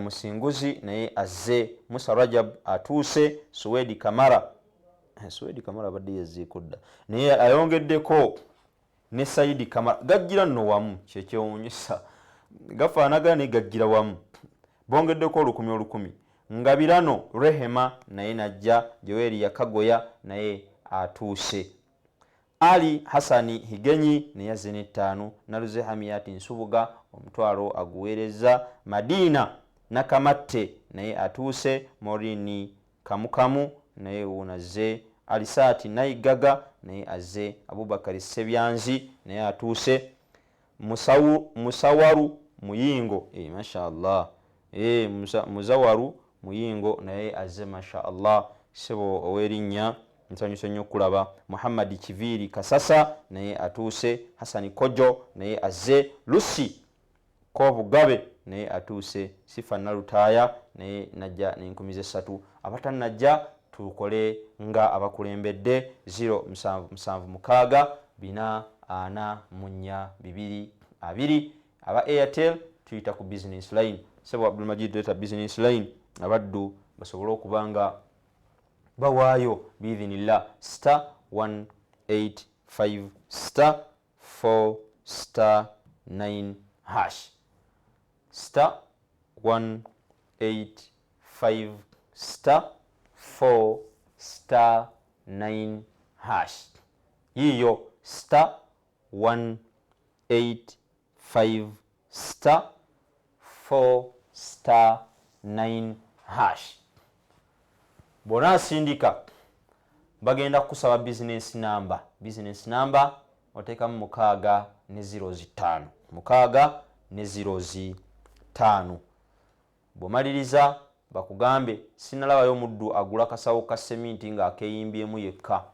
Musinguzi naye azze. Musa Rajab atuuse. Suwedi Kamara badde yazikudda naye ayongeddeko ne Saidi Kamara. Gajjira nno wamu kyekyewuunyisa, gafaanagana ne gajjira wamu, bongeddeko 10,000. Ngabirano Rehema naye najja. Joeli Yakagoya naye atuuse. Ali Hassani Higenyi naye azze ne5. Naluze Hamiyati Nsubuga omutwalo aguweereza. Madina Nakamatte naye atuuse. Morini Kamukamu naye unazze. Alisati Naigaga naye azze. Abubakari Sebyanzi naye atuuse. Musawaru Muyingo masha Allah. Muzawaru Muyingo naye azze masha Allah. Sebo owerinnya nsanyuse nnyo okulaba. Muhammad Kiviri Kasasa naye atuuse. Hasani Kojo naye azze. Lucy Kobugabe naye atuuse. Sifa Nalutaya naye najja n'3,000. Abatanajja tukole nga abakulembedde 0764442. Aba Airtel tuyita ku business line. Sebo Abdul Majid data business line abaddu basobola okubanga bawaayo biidhinillah star 185 star 4 star 9 hash star 185 star 4 star 9 hash. Yiyo star 185 star 4 star 9 hash. Bw'onaasindika bagenda kusaba business number. Business number oteekamu 6 ne 05. 6 ne 05. Bw'omaliriza bakugambe sinalabayo omuddu agula akasawo ka seminti ng'akeeyimbyemu yekka.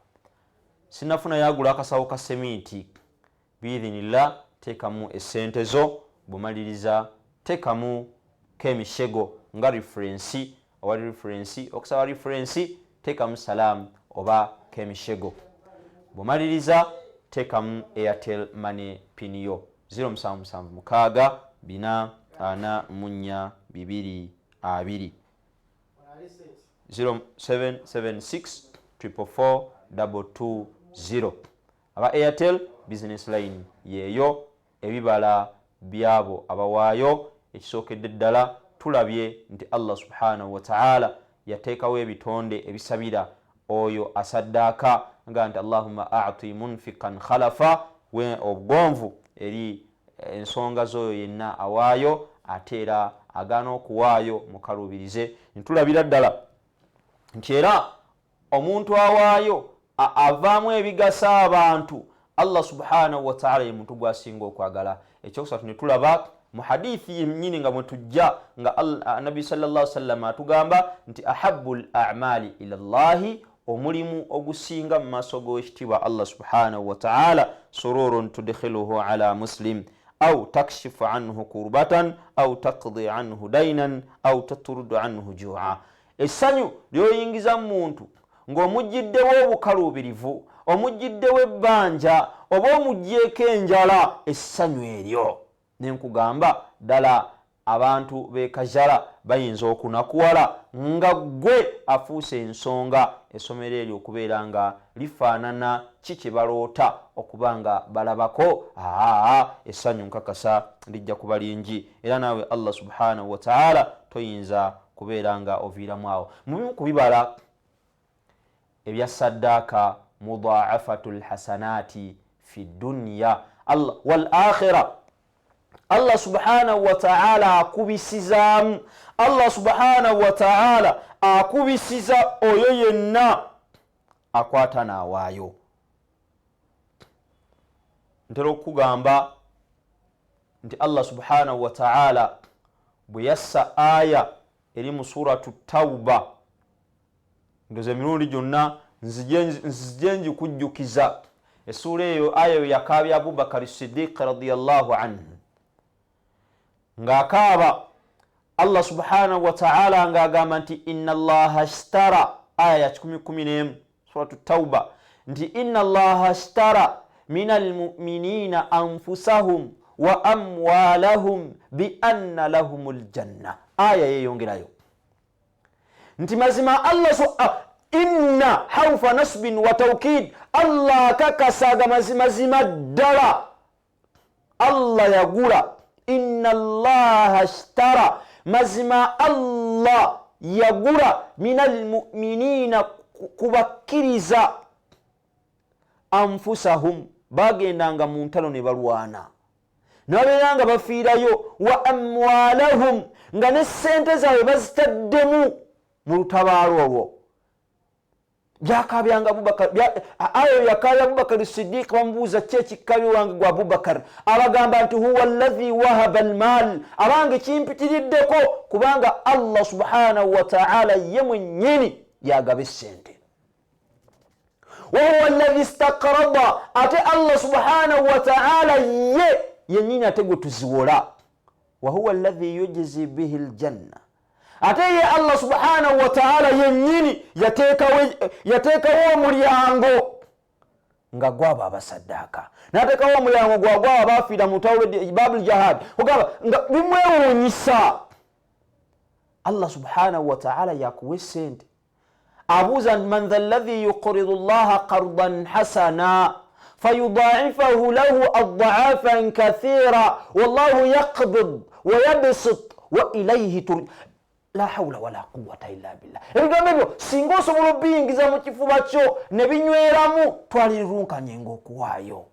Sinafuna yagula akasawo ka seminti. Biidhinillah teekamu essente zo. Bw'omaliriza teekamu k'emishego nga reference. Awali reference okusaba reference teekamu salam oba k'emishego. Bw'omaliriza teekamu Airtel Money pin yo 0776 444 222 0776 444 220. Aba Airtel business line yeyo ebibala byabo abawaayo. Ekisookedde ddala tulabye nti Allah subhanahu wa ta'ala yateekawo ebitonde ebisabira oyo asaddaaka nga nti Allahumma a'ti munfiqan khalafa, we obugonvu eri ensonga z'oyo yenna awaayo ate era agaana okuwaayo mukalubirize. Ntulabira ddala nti era omuntu awaayo avaamu ebigasa abantu Allah subhanahu wa ta'ala ye muntu gwasinga okwagala. Ekyokusatu ne tulaba mu hadithi yennyini nga mwe tujja nga Nabi sallallahu alaihi wasallam atugamba nti ahabbul a'mali ila Allahi, omulimu ogusinga mu maaso g'ekitiibwa Allah subhanahu wa ta'ala sururun tudkhiluhu ala muslim au takshifu anhu kurbatan au taqdi anhu daynan au tatrudu anhu ju'a. Essanyu lyoyingiza muntu ng'omujjiddewo obukaluubirivu, omujjiddewo ebbanja oba omuggyeko enjala, essanyu eryo nenkugamba ddala abantu b'ekajala bayinza okunakuwala nga gwe afuuse ensonga essomero eryo okubeera nga lifaanana kiki baloota okuba nga balabako. Essanyu nkakasa lijja kuba lingi era naawe Allah subhanahu wa ta'ala toyinza kubeera nga oviiramu awo. Mu bimu ku bibala ebya saddaaka mudha'afatul hasanati fi dunya wal akhirah. Allah subhanahu wa ta'ala akubisizaamu. Allah subhanahu wa ta'ala akubisiza oyo yenna akwata n'awaayo. Ntera okugamba nti Allah subhanahu wa ta'ala bwe yassa aya eri mu suratu Tawba, ndoze emirundi gyonna nzije njikujjukiza essuula eyo aya eyo yakaabya Abubakar Siddiq radiyallahu anhu ng'akaaba Allah subhanahu wa ta'ala ng'agamba nti inna Allaha ashtara, aya ya 10 suratu Tawba, nti inna Allaha ashtara minal mu'minina anfusahum wa amwalahum bi anna lahumul janna. Aya yeyongerayo nti mazima Allah inna hawfa nasbin wa tawkid, Allah kakasaga mazima ddala Allah yagula. Inna Allaha ashtara, mazima Allah yagula minal mu'minina kubakkiriza anfusahum, bagendanga mu ntalo ne balwana nabeera nga bafiirayo, wa amwalahum, nga ne ssente zaabwe bazitaddemu mu lutabaalo olwo. Byakabyanga Abubakar, ayo yakabya Abubakar Siddiq, bamubuuza ki ekikkabi wange gwa Abubakar, abagamba nti huwa alladhi wahaba almal, abange kimpitiriddeko kubanga Allah subhanahu wa ta'ala ye mwennyini yagaba essente. Wa huwa alladhi istaqrada, ate Allah subhanahu wa ta'ala ye yennyini ate gwe tuziwola. Wa huwa alladhi yujzi bihi aljanna, ate ye Allah subhanahu wa ta'ala yennyini yateekawo omulyango nga gwaba abasaddaaka, n'ateekawo omulyango gwagwaba abafiira mu tawhid babul jihad, ogamba nga bimwewuunyisa. Allah subhanahu wa ta'ala yakuwa essente, abuuza man dha alladhi yuqridu Allaha qardan hasana fayudaa'ifahu lahu ad'aafan kathira wallahu yaqbid wa yabsit wa ilayhi turja. La hawla wala quwwata illa billah. Ebigambo ebyo singa osobola obiyingiza mu kifuba kyo ne binyweramu, twalirunkanye ng'okuwaayo.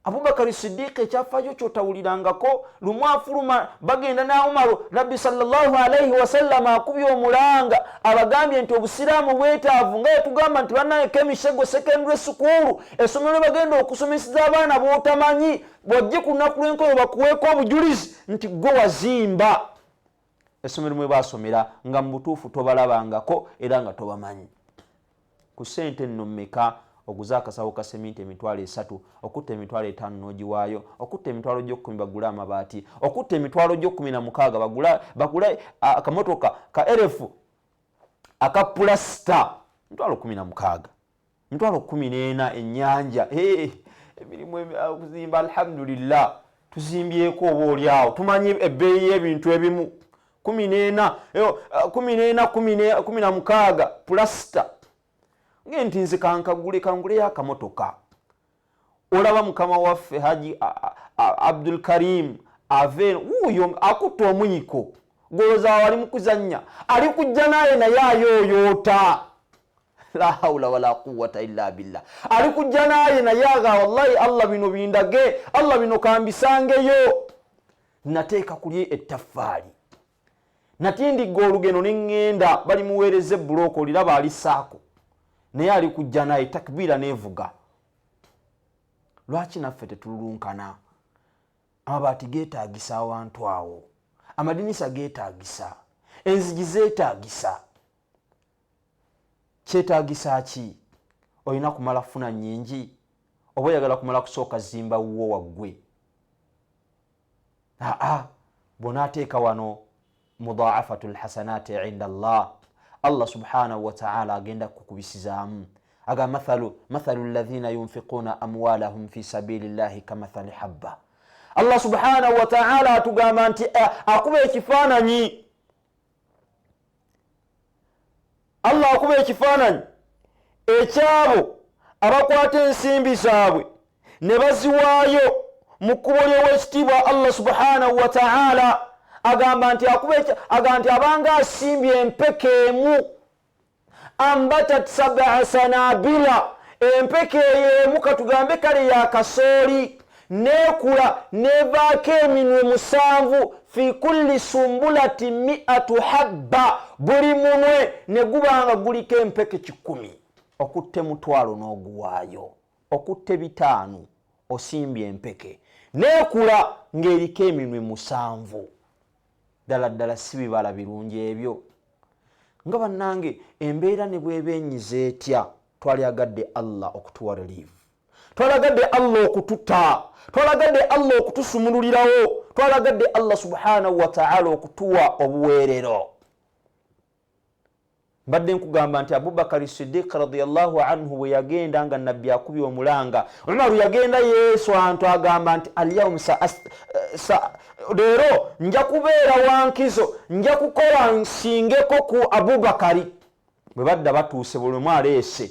Abubakar Siddiq ekyafaayo kyotawulirangako, lumu afuluma bagenda na Umar, Nabbi sallallahu alayhi wasallam akubye omulanga abagambye nti obusiraamu bwetaavu nga yatugamba nti bannayeko emishego secondary school, essomero bagenda okusomesiza abaana b'otamanyi, bw'ojje ku lunaku lw'enkoyo bakuweeko obujulizi nti gwe wazimba essomero mwe baasomera nga mu butuufu tobalabangako era nga tobamanyi. Ku ssente nno mmeka oguza akasawo ka seminti emitwalo 3 okutta emitwalo 5 n'ogiwaayo okutta emitwalo gy'okumi bagula amabaati okutta emitwalo gy'okumi na mukaaga bagula akamotoka ka erefu aka pulasta emitwalo 16 emitwalo 14 ennyanja emirimu okuzimba alhamdulillah tuzimbyeko oba oliawo tumanyi ebbeeyi y'ebintu ebimu 14 pulasta ngenti nze kangule y'akamotoka olaba mukama waffe Haji Abdul Karim ave uyo akutta omuyiko goloza wali mukuzanya ali kujja naye naye ayoyoota la hawla wala quwwata illa billah ali kujja naye naye aga wallahi Allah bino bindage Allah bino kambisangeyo nateeka kuli ettaffaali natindiga olugendo n'engenda bali muweereze buloko oliraba ali saako naye ali kujja naye takbira nevuga lwaki naffe tetululunkana amabaati geetaagisa awantu awo amadinisa geetaagisa enzigi zeetaagisa kyetaagisa ki olina kumala funa nnyingi oba oyagala kumala kusooka zimba wuwo waggwe bonaateeka wano mudaafatu lhasanati inda Allah subhanahu wa ta'ala agenda kukubisizaamu aga mathalu alladhina yunfiquna amwalahum fi sabilillahi kamathali habba Allah subhanahu wa ta'ala atugamba nti akuba ekifaananyi Allah akuba ekifaananyi ekyabo abakwata ensimbi zaabwe ne baziwaayo mu kkubo ly'owekitiibwa Allah subhanahu wa ta'ala agamba nti abanga asimbye empeke emu ambatat 7 sanabila empeke emu katugambe kale ya kasooli nekula nevaako eminwe 7 fi kulli sumbulati 100 habba buli munwe ne gubanga guliko empeke 100 okutte 1,000 n'oguwaayo okutte 5 osimbye empeke nekula ng'eriko eminwe 7 ddala si bibala birungi ebyo nga bannange embeera ne bweba enyiza etya twalyagadde Allah okutuwa relief twalagadde Allah okututa twalagadde Allah okutusumululirawo twalagadde Allah subhanahu wa ta'ala okutuwa obuweerero mbadde nkugamba nti Abubakar Siddiq radiyallahu anhu bwe yagenda nga nabbi akubye omulanga Umar yagenda Yesu antu agamba nti alyawm leero nja kubeera wankizo nja kukola nsingeko ku Abubakari bwe badda batuuse buli omu aleese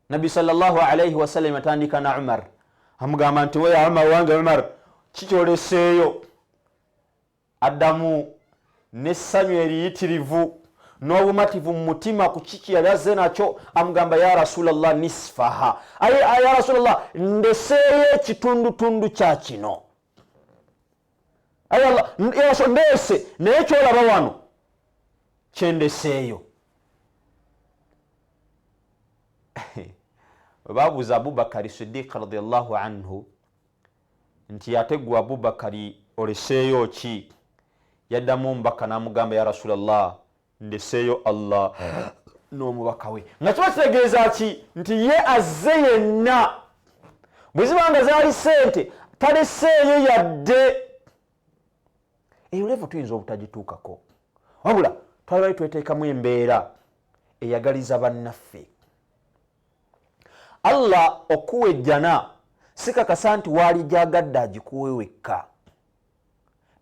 Nabbi sallallahu alayhi wa sallam atandika na Umar amugamba nti we Umar wange Umar kikyoleseeyo addamu n'essanyu eriyitirivu n'obumativu mu mutima ku kiki yali azze nakyo amugamba ya Rasulallah nisfaha ya Rasulallah ndeseeyo ekitundutundu kya kino ndeese naye kyolaba wano kyendeseeyo babuuza Abubakari Siddiq radiyallahu anhu nti yategwa Abubakari oleseeyo ki yaddamu omubaka n'amugamba ya Rasulallah ndeseeyo Allah n'omubaka we nga kiba kitegeeza ki nti ye azze yenna bwe zibanga zaali sente taleseeyo yadde eyo levo tuyinza obutagituukako wabula twali tweteekamu embeera eyagaliza bannaffe Allah okuwa ejjana sikakasa nti waali gyagadde agikuwe wekka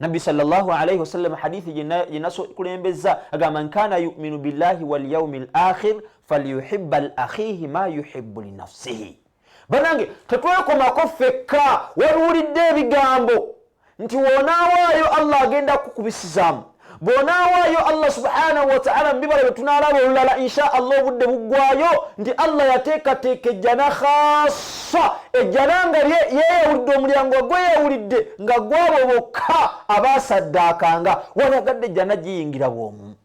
Nabbi sallallahu alayhi wasallam hadithi jinaso kulembeza agamba man kana yu'minu billahi wal yawmil akhir falyuhibba li akhihi ma yuhibbu li nafsihi banange tetwekomako fekka waluulidde ebigambo nti wonaawaayo Allah agenda kukubisizaamu bw'onaawaayo Allah subhanahu wa ta'ala mbibala bwe tunaalaba olulala insha Allah obudde buggwayo nti Allah yateekateeka ejjana khassa ejjana nga yeeyawulidde omulyango gweyawulidde nga gwabo bokka abaasaddaakanga walagadde ejjana giyingira bwomu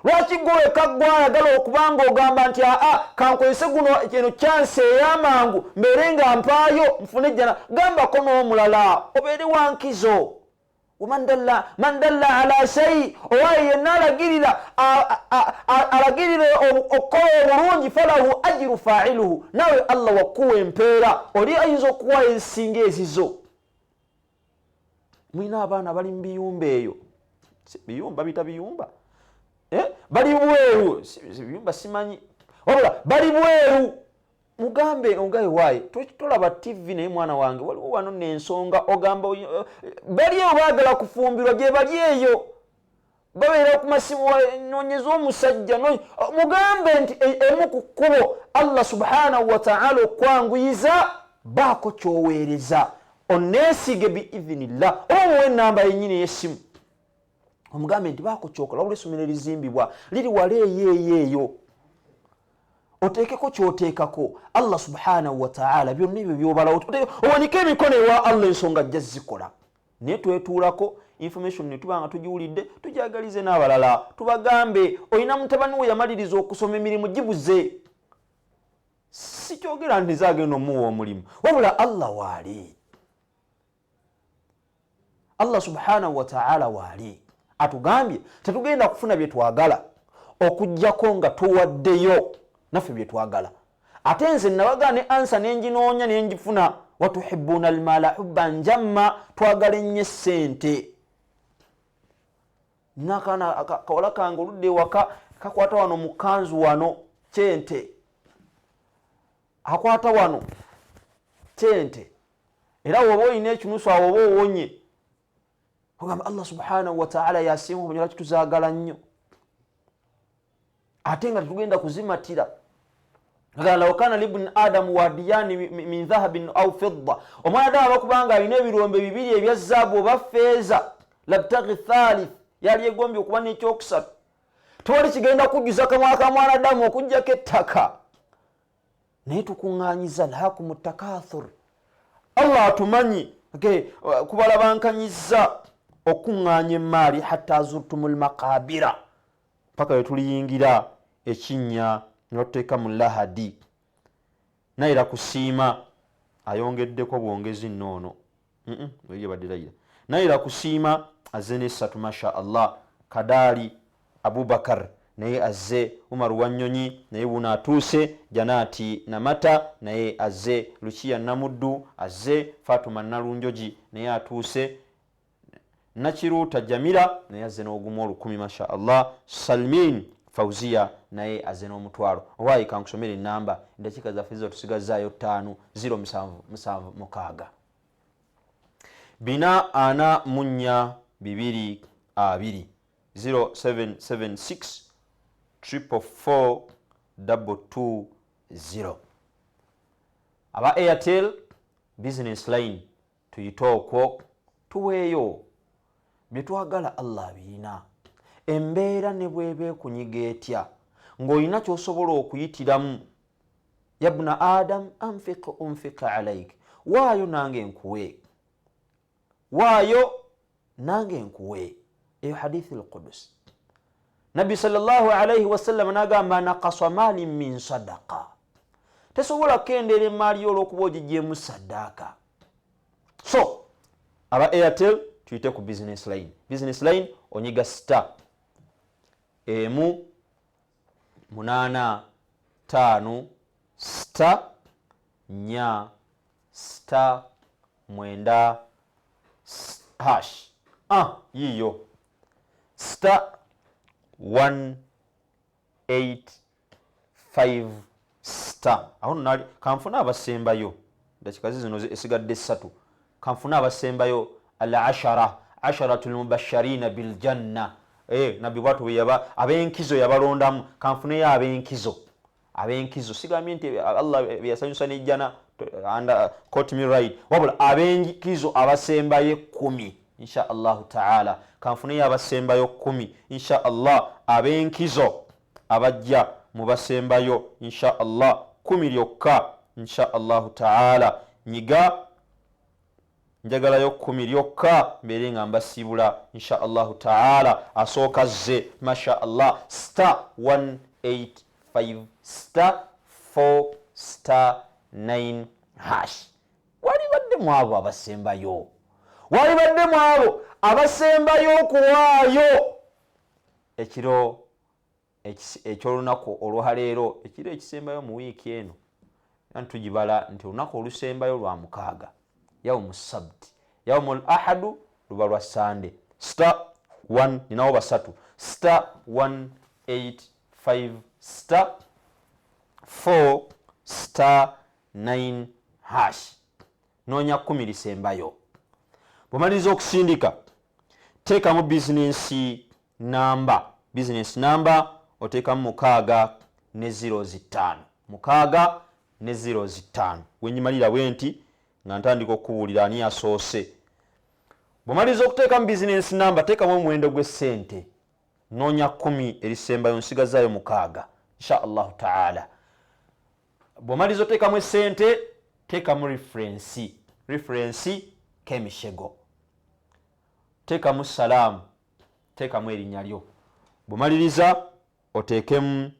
lwaki gweweka gwayagala okubanga ogamba nti kankozese guno kino kyansi ey'amangu mbeere nga mpaayo nfune ejjana gambako n'omulala obeere wankizo man dalla ala shay owaye yenna alagirira okukola obulungi falahu ajiru fa'iluhu nawe Allah wakuwa empeera oli ayinza okuwa ensinga ezizo. Mwina abaana bali mu biyumba eyo biyumba bita biyumba bali bweru biyumba simanyi wabula bali bweru mugambe ongaye waye tolaba TV naye mwana wange waliwo wano n'ensonga ogamba bali eyo baagala kufumbirwa gye bali eyo babeera ku masimu noonyeza omusajja mugambe nti emu ku kkubo Allah subhanahu wa ta'ala okwanguyiza baako kyoweereza oneesige biidhinillah omuwe enamba yennyini y'essimu omugambe nti baako kyokola wabula essomero erizimbibwa liri wala eyo oteekeko kyoteekako Allah subhanahu wa ta'ala byonna ebyo byobalawo owanike emikono ewa Allah ensonga ajja zikola naye twetuulako information ne tuba nga tugiwulidde tujagalize n'abalala tubagambe olina mutabani we yamaliriza okusoma emirimu gibuze si kyogera nti zaagenda omuwa omulimu wabula Allah waali Allah subhanahu wa ta'ala waali atugambye tetugenda kufuna bye twagala okujjako nga tuwaddeyo naffe bye twagala ate nze nabaga ne ansa nenginoonya nengifuna watuhibbuna almala hubban jamma twagala ennyo ssente nakana kawala kange oludde waka kakwata wano mukanzu wano kyente akwata wano kyente era woba olina ekinusu awo oba owonye ogamba Allah subhanahu wa ta'ala yasinga lwaki tuzaagala nnyo ate nga tetugenda kuzimatira law kana libni adamu wadiyani min dhahabin aw fidda omwana ddala bakubanga alina ebirombe bibiri ebya zaabu oba feeza labtaghi thalith yali egombye okuba n'ekyokusatu tewali kigenda kujjuza kamwa ka mwana adamu okujjako ettaka naye tukuŋŋaanyiza lahakum takathur Allah atumanyi kubalabankanyiza okuŋŋaanya emaali hatta zurtumul maqabira paka wetuliyingira ekinnya noteeka mu lahadi naira kusiima ayongeddeko bwongezi nnoono oye badirayira naira kusiima azze n'essatu masha Allah kadaali Abubakar naye azze Umar Wanyonyi naye buno atuuse Janaati Namata naye azze Lukiya Namuddu azze Fatuma Nalunjoji naye atuuse Nakiruuta Jamila naye azze n'ogumu 10 masha Allah Salmin Fauzia naye azze n'omutwalo owaayi kankusomera ennamba endakiika zaffe tusigazaayo 5 076 bina ana munya 2 2 0776 444 220 aba Airtel business line tuyitookwo tuweeyo bye twagala Allah birina embeera ne bweba ekunyiga etya ng'olina ky'osobola okuyitiramu yabna adam unfiq alaik waayo nange nkuwe eyo hadithi al-Qudus Nabi sallallahu alayhi wasallam nagamba naqasa mali min sadaqa tesobola kendera emaali olw'okuba ogigyemu saddaaka so aba Airtel tuyite ku business line onyiga star 8 5 star 4 star 9 hash yiyo star 185 star aho nali kanfuna abasembayo dakika zino esigadde 3 kanfuna abasembayo asharatul mubashirin bil janna nabbi bwatu bweyaba abenkizo yabalondamu kanfuneyo abenkizo sigambye nti Allah yasanyusa n'ejjana quote me right wabula abenkizo abasembaye 10 insha Allah ta'ala kanfuneyo abasembayo 10 insha Allah abenkizo abajja mu basembayo insha Allah 10 lyokka insha Allah ta'ala nyiga njagalayo 10 lyokka mbere nga mbasibula insha Allah ta'ala asooka zze masha Allah star 185 star 4 star 9 hash wali badde mu abo abasembayo walibaddemu abo abasembayo okuwaayo ekiro ekyolunaku olwaleero, ekiro ekisembayo mu wiiki eno tugibala nti olunaku olusembayo lwa mukaaga, yawmu sabti, yawmu ahadu luba lwa sande. Star 1 ninawo basatu, star 185 star 4 star 9 hash, noonya 10 lisembayo. Bw'omaliriza okusindika teekamu bizinensi namba, oteekamu 6 ne 0 5, 6 ne 0 5. Wenyimalira bwenti nga ntandika okubuulira ani asoose. Bw'omaliriza okuteekamu bizinensi namba teekamu omuwendo gw'essente, noonya 10 erisembayo, nsigazaayo 6 insha Allahu taala. Bw'omaliriza oteekamu essente teekamu referensi k'emishego, teekamu salaamu, teekamu erinnya lyo. Bw'omaliriza oteekemu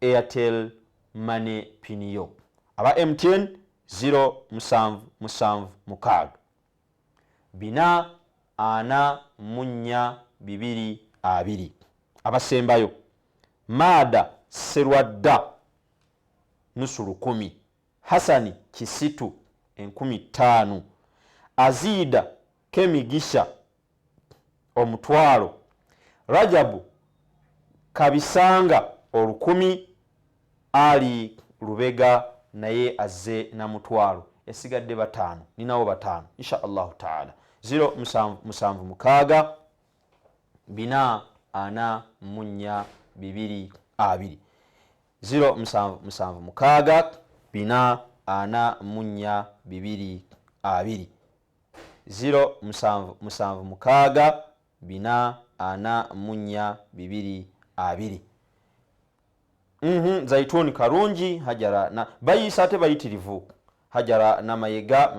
Airtel Money pin yo. Aba MTN 0776 484 abasembayo. Maada Serwadda nusu 10, Hasani Kisitu 15,000, Azida Kemigisha omutwalo, Rajabu Kabisanga 10,000, Ali Lubega naye azze na mutwalo. Esigadde 5, ninawo 5 insha Allahu taala. 0776 484 22 0776 484 22 0776 484 22. Zaituni Karungi Hajara na bayisa ate bayitirivu Hajara na Mayega,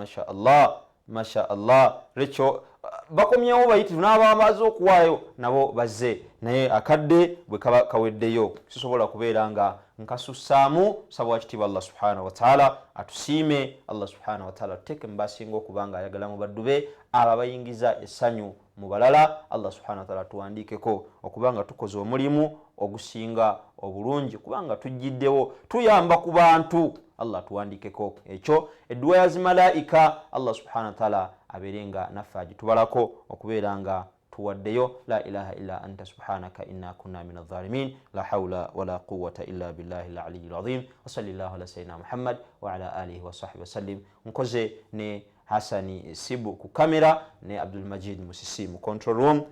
masha Allah recho bakomyewo bayitirivu n'abamaze okuwaayo nabo bazze, naye akadde bwe kaba kaweddeyo sisobola kubeera nga nkasussaamu. Saba wakitiibwa Allah subhanahu wa ta'ala atusiime, Allah subhanahu wa ta'ala tuteke mbasinga okubanga ayagala mu baddu be ababayingiza essanyu mu balala. Allah subhanahu wa ta'ala tuwandiikeko okubanga tukoze omulimu ogusinga obulungi, kubanga tujjiddewo tuyamba ku bantu. Allah tuwandiikeko ekyo. Edduwa ya zimalaika Allah subhanahu wa ta'ala abeerenga naffe agitubalako okubeera nga tuwaddeyo. La ilaha illa anta subhanaka inna kunna min adh-dhalimin. La hawla wala quwwata illa billahi al-aliyyil azim. Wa sallallahu ala sayyidina Muhammad wa ala alihi wa sahbihi wasallim. Nkoze ne Hasani Sibu ku kamera, ne Abdul Majid Musisi mu control room,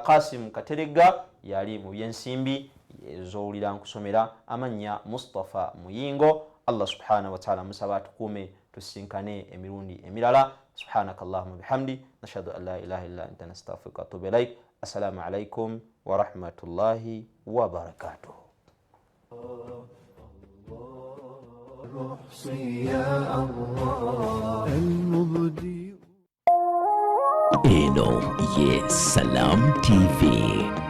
Qasim Katerega yali mu byensimbi ezowulira nkusomera, amannya Mustafa Muyingo. Allah subhanahu wa ta'ala musaba atukuume tusinkane emirundi emirala. Subhanaka Allahumma bihamdi nashhadu an la ilaha illa anta nastaghfiruka wa atubu ilaik. Assalamu alaikum wa rahmatullahi wa barakatuh. Eno ye Salam TV.